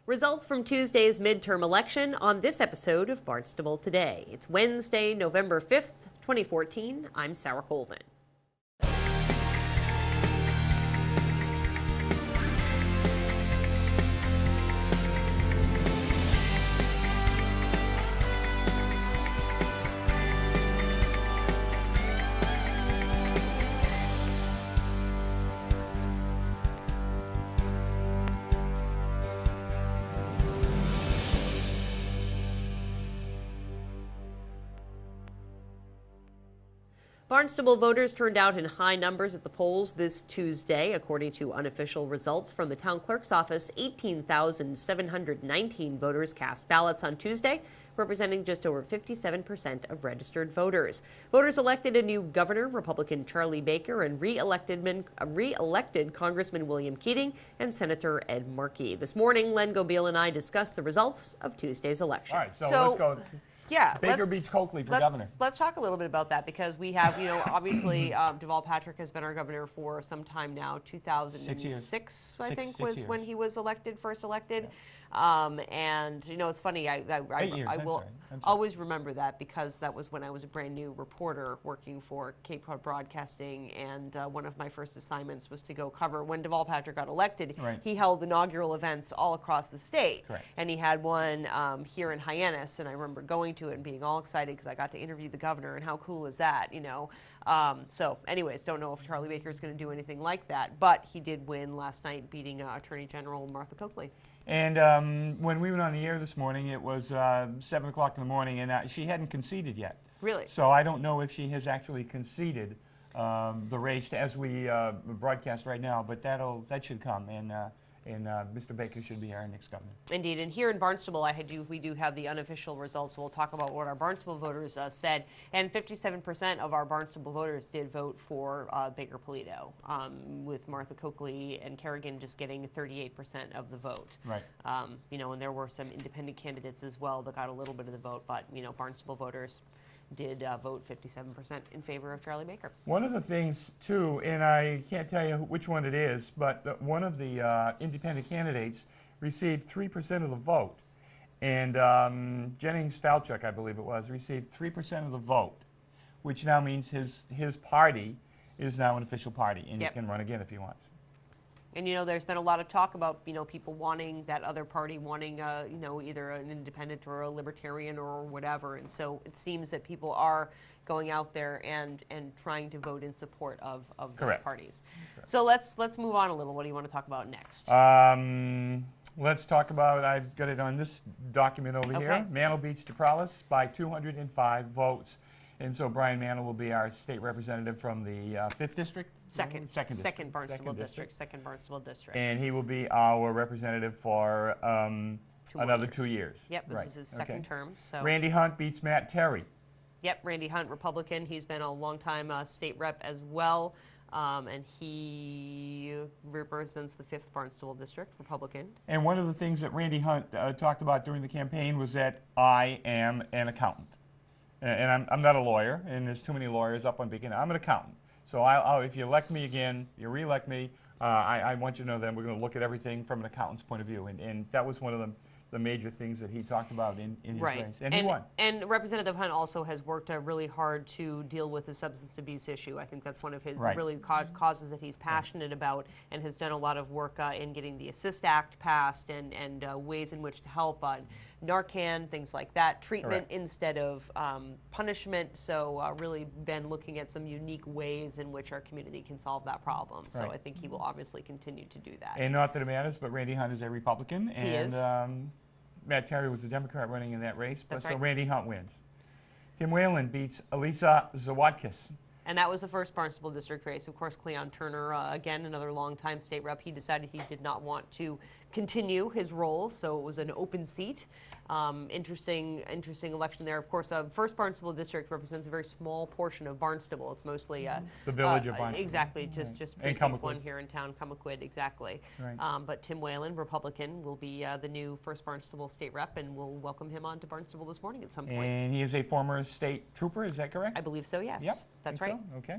Results from Tuesday's midterm election on this episode of Barnstable Today. It's Wednesday, November 5th, 2014. I'm Sarah Colvin. Barnstable voters turned out in high numbers at the polls this Tuesday. According to unofficial results from the town clerk's office, 18,719 voters cast ballots on Tuesday, representing just over 57% of registered voters. Voters elected a new governor, Republican Charlie Baker, and re-elected Congressman William Keating and Senator Ed Markey. This morning, Len Gobeil and I discussed the results of Tuesday's election. All right, so let's go. Yeah, Baker beats Coakley for governor. Let's talk a little bit about that because we have, obviously Deval Patrick has been our governor for some time now. 2006, I think, was when he was first elected. Yeah. And it's funny. I will always remember that because that was when I was a brand new reporter working for Cape Cod Broadcasting, and one of my first assignments was to go cover when Deval Patrick got elected. Right. He held inaugural events all across the state. Correct. And he had one here in Hyannis, and I remember going to it and being all excited because I got to interview the governor, and how cool is that, So anyways, don't know if Charlie Baker is going to do anything like that, but he did win last night, beating Attorney General Martha Coakley. And when we went on the air this morning, it was 7 o'clock in the morning, and she hadn't conceded yet. Really? So I don't know if she has actually conceded the race as we broadcast right now, but that should come, and Mr. Baker should be our next governor. Indeed, and here in Barnstable, we do have the unofficial results, so we'll talk about what our Barnstable voters said, and 57% of our Barnstable voters did vote for Baker Polito, with Martha Coakley and Kerrigan just getting 38% of the vote. Right. And there were some independent candidates as well that got a little bit of the vote, but, Barnstable voters did vote 57% in favor of Charlie Baker. One of the things, too, and I can't tell you which one it is, but one of the independent candidates received 3% of the vote. And Jennings Falchuk, I believe it was, received 3% of the vote, which now means his party is now an official party, and he can run again if he wants. And, there's been a lot of talk about, people wanting that other party, wanting, either an independent or a libertarian or whatever. And so it seems that people are going out there and trying to vote in support of those parties. Correct. So let's move on a little. What do you want to talk about next? Let's talk about, I've got it on this document over here. Mantle beats DePralis by 205 votes. And so Brian Mantle will be our state representative from the 5th District? Second Barnstable District. Second Barnstable District. And he will be our representative for another 2 years. Yep, this is his second term. So Randy Hunt beats Matt Terry. Yep, Randy Hunt, Republican. He's been a long-time state rep as well. And he represents the 5th Barnstable District, Republican. And one of the things that Randy Hunt talked about during the campaign was that I am an accountant. And I'm not a lawyer, and there's too many lawyers up on Beacon. I'm an accountant. So if you elect me again, you re-elect me, I want you to know that we're going to look at everything from an accountant's point of view. And that was one of the major things that he talked about in his race. And he won. And Representative Hunt also has worked really hard to deal with the substance abuse issue. I think that's one of his really causes that he's passionate about, and has done a lot of work in getting the Assist Act passed and ways in which to help Narcan, things like that, treatment instead of punishment. So really been looking at some unique ways in which our community can solve that problem. So I think he will obviously continue to do that. And not that it matters, but Randy Hunt is a Republican. He is. Matt Terry was a Democrat running in that race, so Randy Hunt wins. Tim Whalen beats Elisa Zawadkis. And that was the first Barnstable District race. Of course, Cleon Turner, again, another longtime state rep, he decided he did not want to continue his role, so it was an open seat. Interesting election there. Of course, first Barnstable District represents a very small portion of Barnstable. It's mostly the village of Barnstable. Exactly, just precinct 1 here in town, Cummaquid, exactly. Right. But Tim Whalen, Republican, will be the new first Barnstable state rep, and we'll welcome him on to Barnstable this morning at some point. And he is a former state trooper, is that correct? I believe so, yes. Yep. That's right. So? Okay.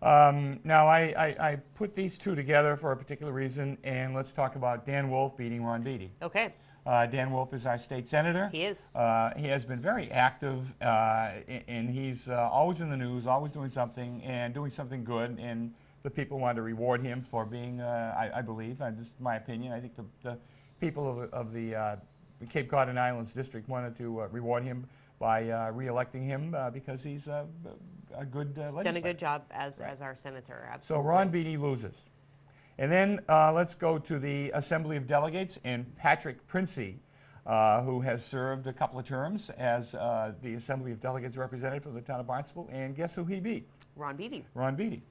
Now, I put these two together for a particular reason, and let's talk about Dan Wolf beating Ron Beatty. Okay. Dan Wolf is our state senator. He is. He has been very active, and he's always in the news, always doing something, and doing something good, and the people want to reward him for being, I believe, this is my opinion, I think the people of the Cape Cod and Islands District wanted to reward him by re-electing him because he's a good legislator. Done a good job as our senator, So absolutely. Ron Beatty loses. And then let's go to the Assembly of Delegates and Patrick Princey, who has served a couple of terms as the Assembly of Delegates representative for the town of Barnstable. And guess who he beat? Ron Beatty. Ron Beatty.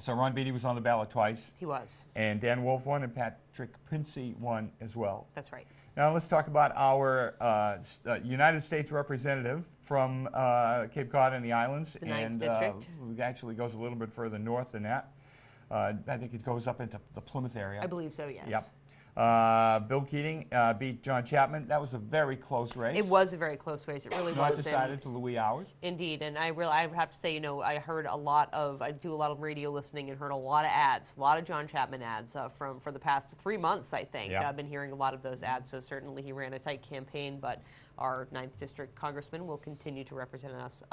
So Ron Beatty was on the ballot twice. He was. And Dan Wolf won, and Patrick Princey won as well. That's right. Now let's talk about our United States representative from Cape Cod and the islands. The 9th and District. It actually goes a little bit further north than that. I think it goes up into the Plymouth area. I believe so, yes. Yep. Bill Keating beat John Chapman. That was a very close race. It was a very close race. It really Not was. decided to the wee hours. Indeed, and I have to say, I do a lot of radio listening and heard a lot of ads, a lot of John Chapman ads for the past 3 months, I think. Yeah. I've been hearing a lot of those ads, so certainly he ran a tight campaign, but our 9th District Congressman will continue to represent us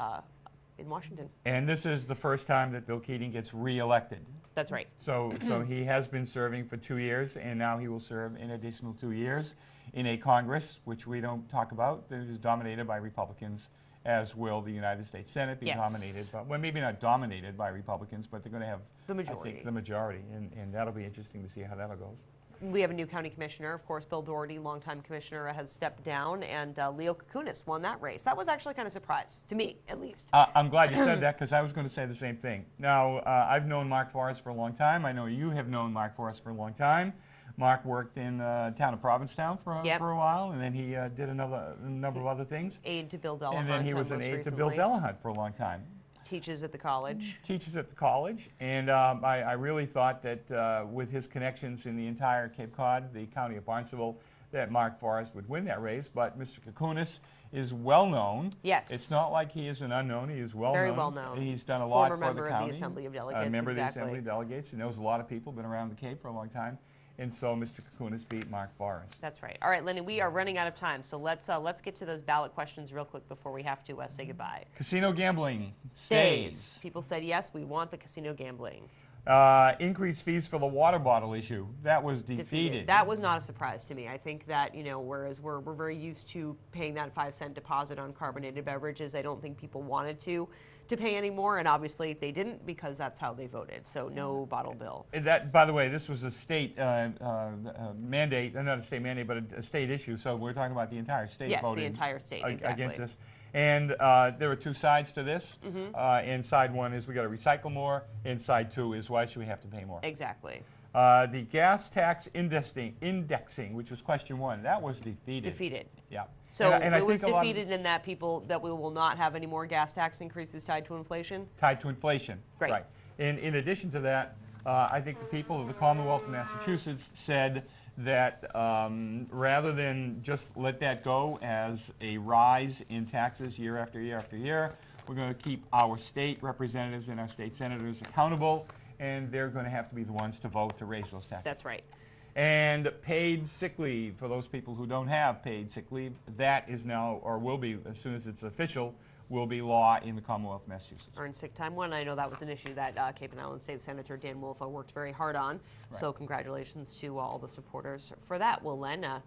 in Washington. And this is the first time that Bill Keating gets re-elected. That's right. So he has been serving for 2 years, and now he will serve an additional 2 years in a Congress, which we don't talk about, that is dominated by Republicans, as will the United States Senate be Yes. dominated, well, maybe not dominated by Republicans, but they're going to have, The majority. I think, the majority, and that'll be interesting to see how that goes. We have a new county commissioner, of course. Bill Doherty, longtime commissioner, has stepped down, and Leo Kukunis won that race. That was actually kind of a surprise, to me, at least. I'm glad you said that because I was going to say the same thing. Now, I've known Mark Forrest for a long time. I know you have known Mark Forrest for a long time. Mark worked in town of Provincetown for a while, and then he did a number of other things. Aide to Bill Delahunt. And then he was an aide to Bill Delahunt for a long time. Teaches at the college. Teaches at the college, and I really thought that with his connections in the entire Cape Cod, the county of Barnstable, that Mark Forrest would win that race, but Mr. Kukunis is well known. Yes. It's not like he is an unknown. He is well known. Very well known. He's done a lot for the county. Former member of the Assembly of Delegates. A member of the exactly. Assembly of Delegates. He knows a lot of people, been around the Cape for a long time. And so Mr. Kukunis beat Mark Forrest. That's right. All right, Lenny, we are running out of time, so let's get to those ballot questions real quick before we have to say goodbye. Casino gambling stays. People said, yes, we want the casino gambling. Increased fees for the water bottle issue. That was defeated. That was not a surprise to me. I think that, whereas we're very used to paying that 5-cent deposit on carbonated beverages, I don't think people wanted to pay anymore, and obviously they didn't because that's how they voted, so no bottle bill. That, by the way, this was a state mandate, not a state mandate, but a state issue, so we're talking about the entire state Yes, voting the entire state, exactly. against this. And there are two sides to this, and side one is we got to recycle more, and side two is why should we have to pay more? Exactly. The gas tax indexing, which was question one, that was defeated. Defeated. Yeah. So And I it was think a lot of- defeated in that we will not have any more gas tax increases tied to inflation? Tied to inflation. Great. Right. And in addition to that, I think the people of the Commonwealth of Massachusetts said that rather than just let that go as a rise in taxes year after year after year, we're going to keep our state representatives and our state senators accountable, and they're going to have to be the ones to vote to raise those taxes. That's right. And paid sick leave for those people who don't have paid sick leave, that is now, or will be, as soon as it's official, will be law in the Commonwealth of Massachusetts. Earned sick time one. I know that was an issue that Cape and Island State Senator Dan Wolf worked very hard on. Right. So congratulations to all the supporters for that. Well, Len, I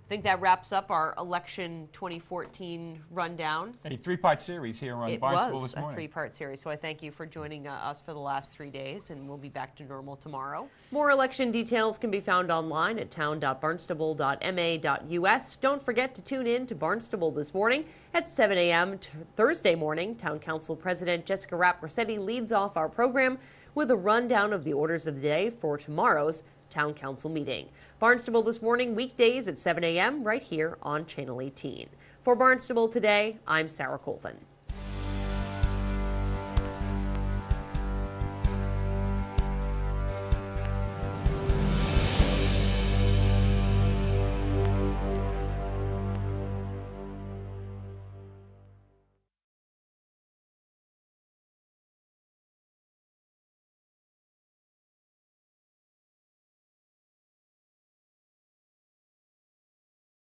think that wraps up our election 2014 rundown. A three-part series here on It Barnstable was this a morning. three-part series, so I thank you for joining us for the last 3 days, and we'll be back to normal tomorrow. More election details can be found online at town.barnstable.ma.us. Don't forget to tune in to Barnstable This Morning at 7 a.m. Thursday morning. Town Council President Jessica Rapp-Rossetti leads off our program with a rundown of the orders of the day for tomorrow's Town Council meeting. Barnstable This Morning, weekdays at 7 a.m. right here on Channel 18. For Barnstable Today, I'm Sarah Colvin.